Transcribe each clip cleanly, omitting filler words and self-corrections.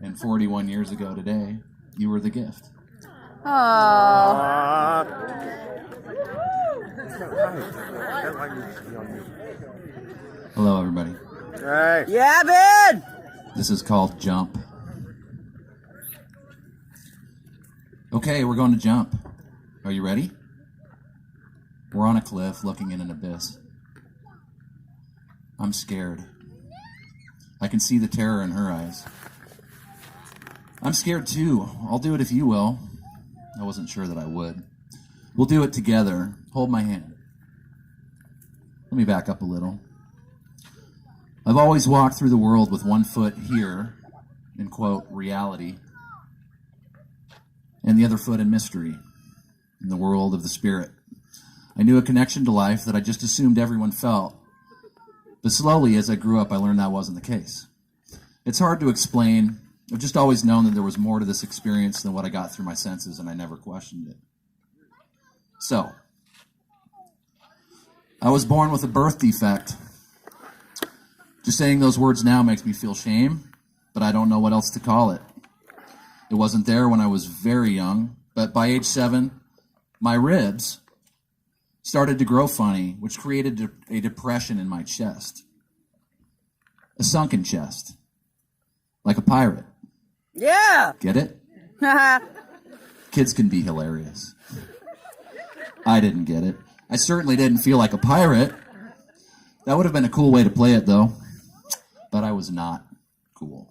And 41 years ago today, you were the gift. Aww. Hello, everybody. Hey. Yeah, Ben! This is called Jump. Okay, we're going to jump. Are you ready? We're on a cliff looking in an abyss. I'm scared. I can see the terror in her eyes. I'm scared too. I'll do it if you will. I wasn't sure that I would. We'll do it together. Hold my hand. Let me back up a little. I've always walked through the world with one foot here, in quote, reality, and the other foot in mystery, in the world of the spirit. I knew a connection to life that I just assumed everyone felt. But slowly, as I grew up, I learned that wasn't the case. It's hard to explain. I've just always known that there was more to this experience than what I got through my senses, and I never questioned it. So, I was born with a birth defect. Just saying those words now makes me feel shame, but I don't know what else to call it. It wasn't there when I was very young, but by age 7, my ribs started to grow funny, which created a depression in my chest. A sunken chest. Like a pirate. Yeah! Get it? Kids can be hilarious. I didn't get it. I certainly didn't feel like a pirate. That would have been a cool way to play it, though. But I was not cool.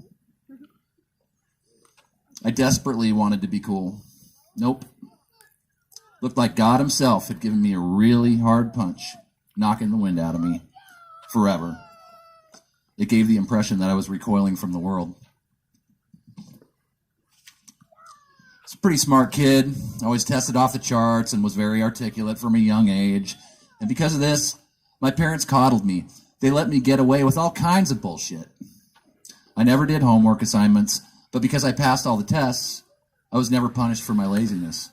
I desperately wanted to be cool. Nope. Looked like God himself had given me a really hard punch, knocking the wind out of me forever. It gave the impression that I was recoiling from the world. I was a pretty smart kid, always tested off the charts and was very articulate from a young age. And because of this, my parents coddled me. They let me get away with all kinds of bullshit. I never did homework assignments, but because I passed all the tests, I was never punished for my laziness.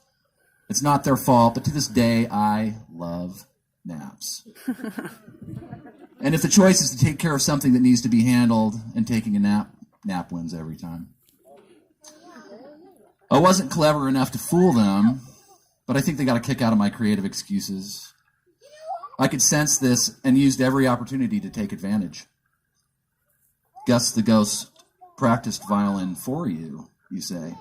It's not their fault, but to this day, I love naps. And if the choice is to take care of something that needs to be handled and taking a nap wins every time. I wasn't clever enough to fool them, but I think they got a kick out of my creative excuses. I could sense this and used every opportunity to take advantage. Gus the Ghost practiced violin for you, you say.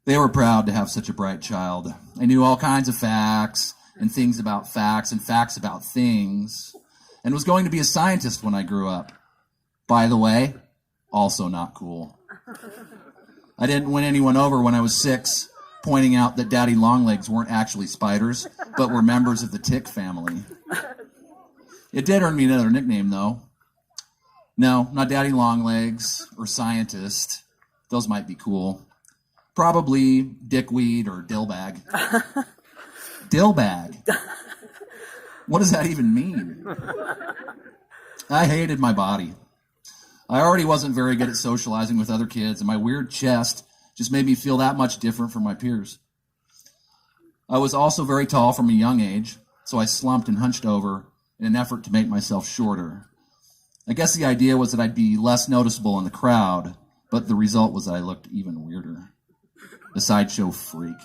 They were proud to have such a bright child. I knew all kinds of facts and things about facts and facts about things, and was going to be a scientist when I grew up. By the way, also not cool. I didn't win anyone over when I was 6, pointing out that daddy longlegs weren't actually spiders, but were members of the tick family. It did earn me another nickname, though. No, not daddy longlegs or scientist. Those might be cool. Probably dickweed or dillbag. Dillbag? What does that even mean? I hated my body. I already wasn't very good at socializing with other kids, and my weird chest just made me feel that much different from my peers. I was also very tall from a young age, so I slumped and hunched over in an effort to make myself shorter. I guess the idea was that I'd be less noticeable in the crowd, but the result was that I looked even weirder. A sideshow freak.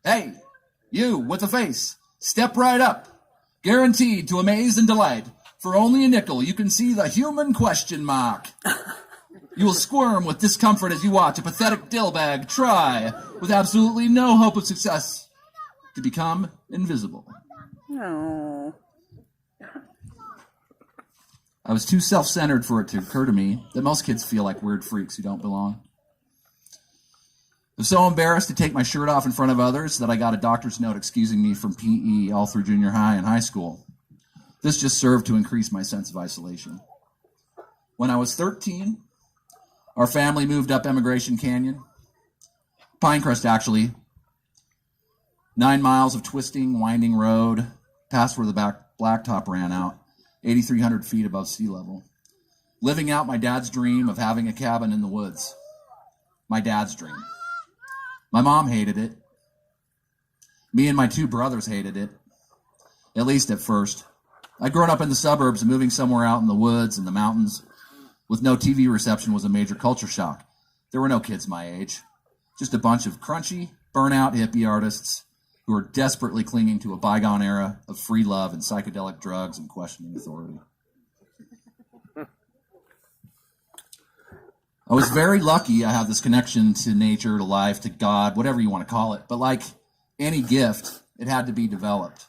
Hey, you with the face, step right up. Guaranteed to amaze and delight. For only a nickel, you can see the human question mark. You will squirm with discomfort as you watch a pathetic dillbag try, with absolutely no hope of success, to become invisible. No. I was too self-centered for it to occur to me that most kids feel like weird freaks who don't belong. I was so embarrassed to take my shirt off in front of others that I got a doctor's note excusing me from PE all through junior high and high school. This just served to increase my sense of isolation. When I was 13, our family moved up Emigration Canyon. Pinecrest, actually. 9 miles of twisting, winding road, past where the blacktop ran out, 8,300 feet above sea level. Living out my dad's dream of having a cabin in the woods. My dad's dream. My mom hated it. Me and my 2 brothers hated it. At least at first. I'd grown up in the suburbs and moving somewhere out in the woods and the mountains with no TV reception was a major culture shock. There were no kids my age, just a bunch of crunchy, burnout hippie artists who were desperately clinging to a bygone era of free love and psychedelic drugs and questioning authority. I was very lucky I have this connection to nature, to life, to God, whatever you want to call it. But like any gift, it had to be developed.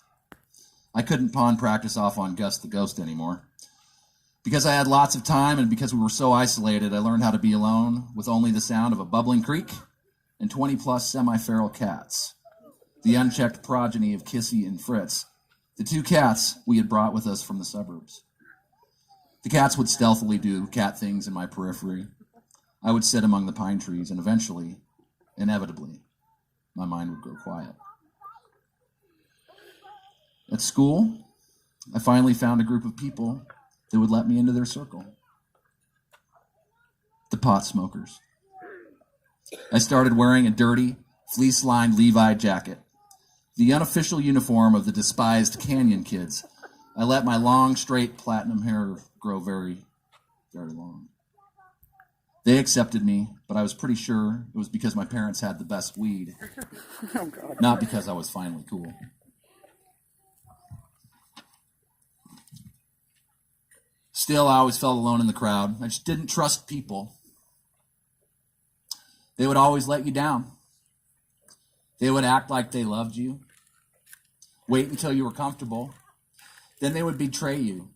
I couldn't pawn practice off on Gus the Ghost anymore. Because I had lots of time and because we were so isolated, I learned how to be alone with only the sound of a bubbling creek and 20-plus semi-feral cats. The unchecked progeny of Kissy and Fritz, the two cats we had brought with us from the suburbs. The cats would stealthily do cat things in my periphery. I would sit among the pine trees, and eventually, inevitably, my mind would grow quiet. At school, I finally found a group of people that would let me into their circle. The pot smokers. I started wearing a dirty, fleece-lined Levi jacket, the unofficial uniform of the despised Canyon Kids. I let my long, straight platinum hair grow very, very long. They accepted me, but I was pretty sure it was because my parents had the best weed, Oh, God. not because I was finally cool. Still, I always felt alone in the crowd. I just didn't trust people. They would always let you down. They would act like they loved you, wait until you were comfortable, then they would betray you,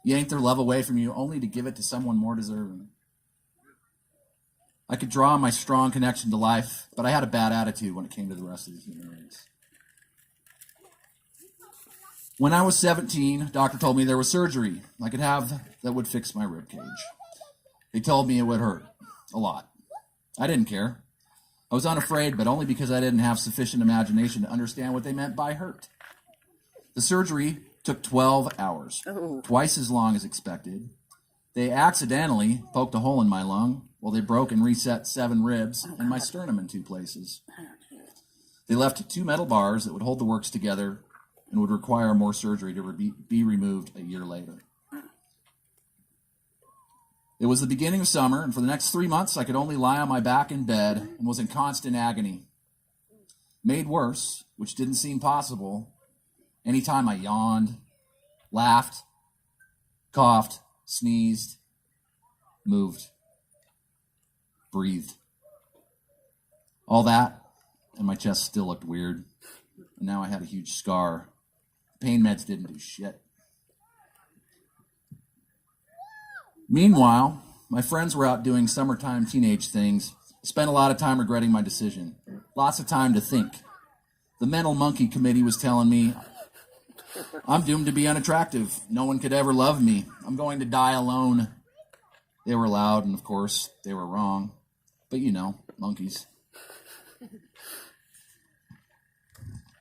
yank their love away from you only to give it to someone more deserving. I could draw on my strong connection to life, but I had a bad attitude when it came to the rest of the human race. When I was 17, a doctor told me there was surgery I could have that would fix my rib cage. They told me it would hurt a lot. I didn't care. I was unafraid, but only because I didn't have sufficient imagination to understand what they meant by hurt. The surgery took 12 hours, twice as long as expected. They accidentally poked a hole in my lung while they broke and reset 7 ribs and my sternum in 2 places. They left 2 metal bars that would hold the works together and would require more surgery to be removed a year later. It was the beginning of summer, and for the next 3 months, I could only lie on my back in bed and was in constant agony. Made worse, which didn't seem possible, anytime I yawned, laughed, coughed, sneezed, moved, breathed. All that, and my chest still looked weird. And now I had a huge scar. Pain meds didn't do shit. Meanwhile, my friends were out doing summertime teenage things. I spent a lot of time regretting my decision. Lots of time to think. The mental monkey committee was telling me, I'm doomed to be unattractive. No one could ever love me. I'm going to die alone. They were loud, and of course, they were wrong. But you know, monkeys.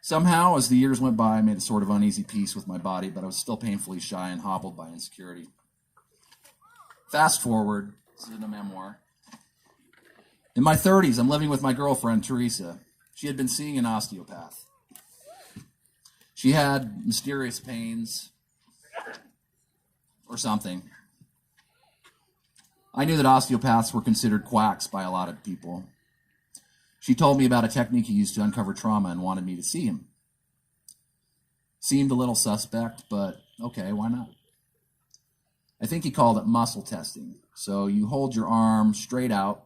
Somehow, as the years went by, I made a sort of uneasy peace with my body, but I was still painfully shy and hobbled by insecurity. Fast forward, this is a memoir. In my 30s, I'm living with my girlfriend, Teresa. She had been seeing an osteopath. She had mysterious pains or something. I knew that osteopaths were considered quacks by a lot of people. She told me about a technique he used to uncover trauma and wanted me to see him. Seemed a little suspect, but okay, why not? I think he called it muscle testing. So you hold your arm straight out.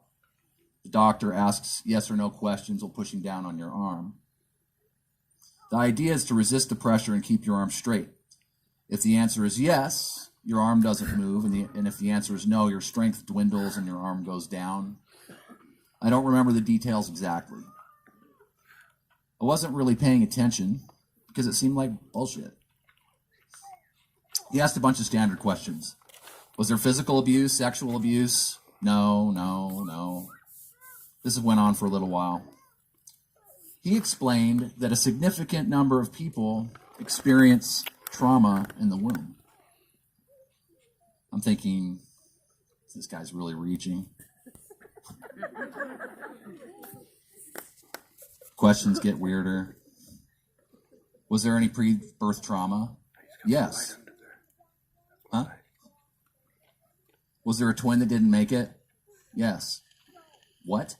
The doctor asks yes or no questions while pushing down on your arm. The idea is to resist the pressure and keep your arm straight. If the answer is yes, your arm doesn't move, and if the answer is no, your strength dwindles and your arm goes down. I don't remember the details exactly. I wasn't really paying attention because it seemed like bullshit. He asked a bunch of standard questions. Was there physical abuse, sexual abuse? No. This went on for a little while. He explained that a significant number of people experience trauma in the womb. I'm thinking, this guy's really reaching. Questions get weirder. Was there any pre-birth trauma? Yes. Huh? Was there a twin that didn't make it? Yes. What?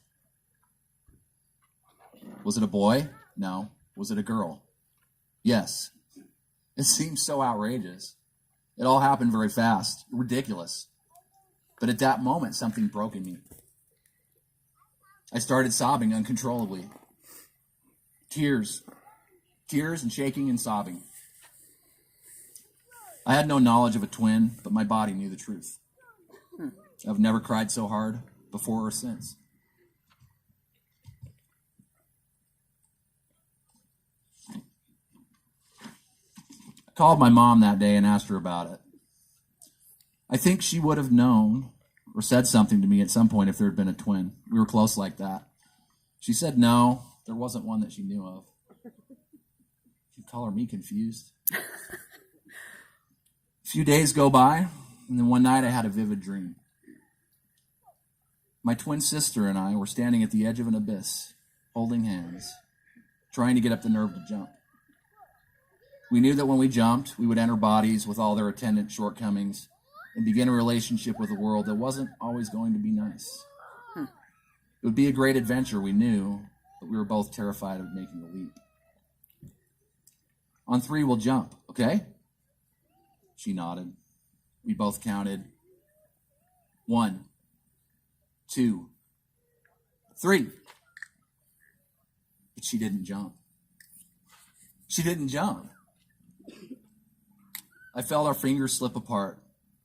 Was it a boy? No. Was it a girl? Yes. It seems so outrageous. It all happened very fast. Ridiculous. But at that moment, something broke in me. I started sobbing uncontrollably. Tears and shaking and sobbing. I had no knowledge of a twin, but my body knew the truth. I've never cried so hard before or since. I called my mom that day and asked her about it. I think she would have known or said something to me at some point if there had been a twin. We were close like that. She said no, there wasn't one that she knew of. You color me confused. A few days go by, and then one night I had a vivid dream. My twin sister and I were standing at the edge of an abyss, holding hands, trying to get up the nerve to jump. We knew that when we jumped, we would enter bodies with all their attendant shortcomings and begin a relationship with a world that wasn't always going to be nice. It would be a great adventure, we knew, but we were both terrified of making the leap. On 3, we'll jump, okay? She nodded. We both counted. 1, 2, 3. But she didn't jump. She didn't jump. I felt our fingers slip apart.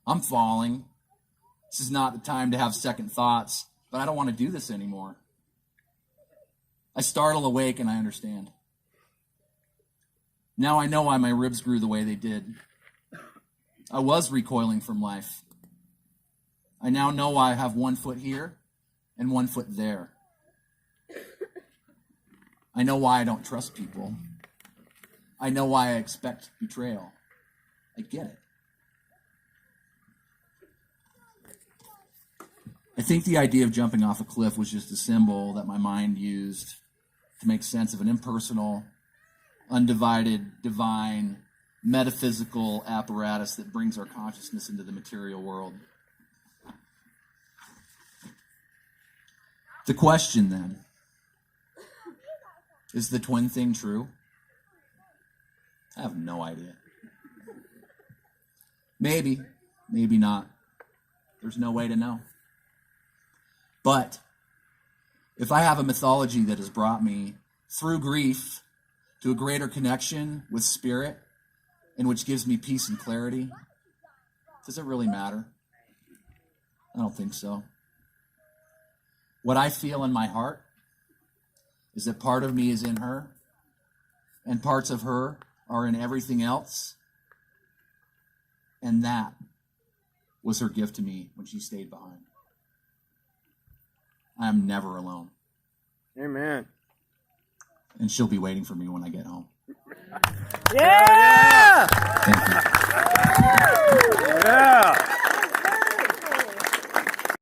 I'm falling. This is not the time to have second thoughts, but I don't want to do this anymore. I startle awake and I understand. Now I know why my ribs grew the way they did. I was recoiling from life. I now know why I have 1 foot here and 1 foot there. I know why I don't trust people. I know why I expect betrayal. I get it. I think the idea of jumping off a cliff was just a symbol that my mind used to make sense of an impersonal, undivided, divine, metaphysical apparatus that brings our consciousness into the material world. The question then, is the twin thing true? I have no idea. Maybe, maybe not. There's no way to know. But if I have a mythology that has brought me through grief to a greater connection with spirit, and which gives me peace and clarity, does it really matter? I don't think so. What I feel in my heart is that part of me is in her, and parts of her are in everything else. And that was her gift to me when she stayed behind. I'm never alone. Amen. And she'll be waiting for me when I get home. Yeah! Thank you.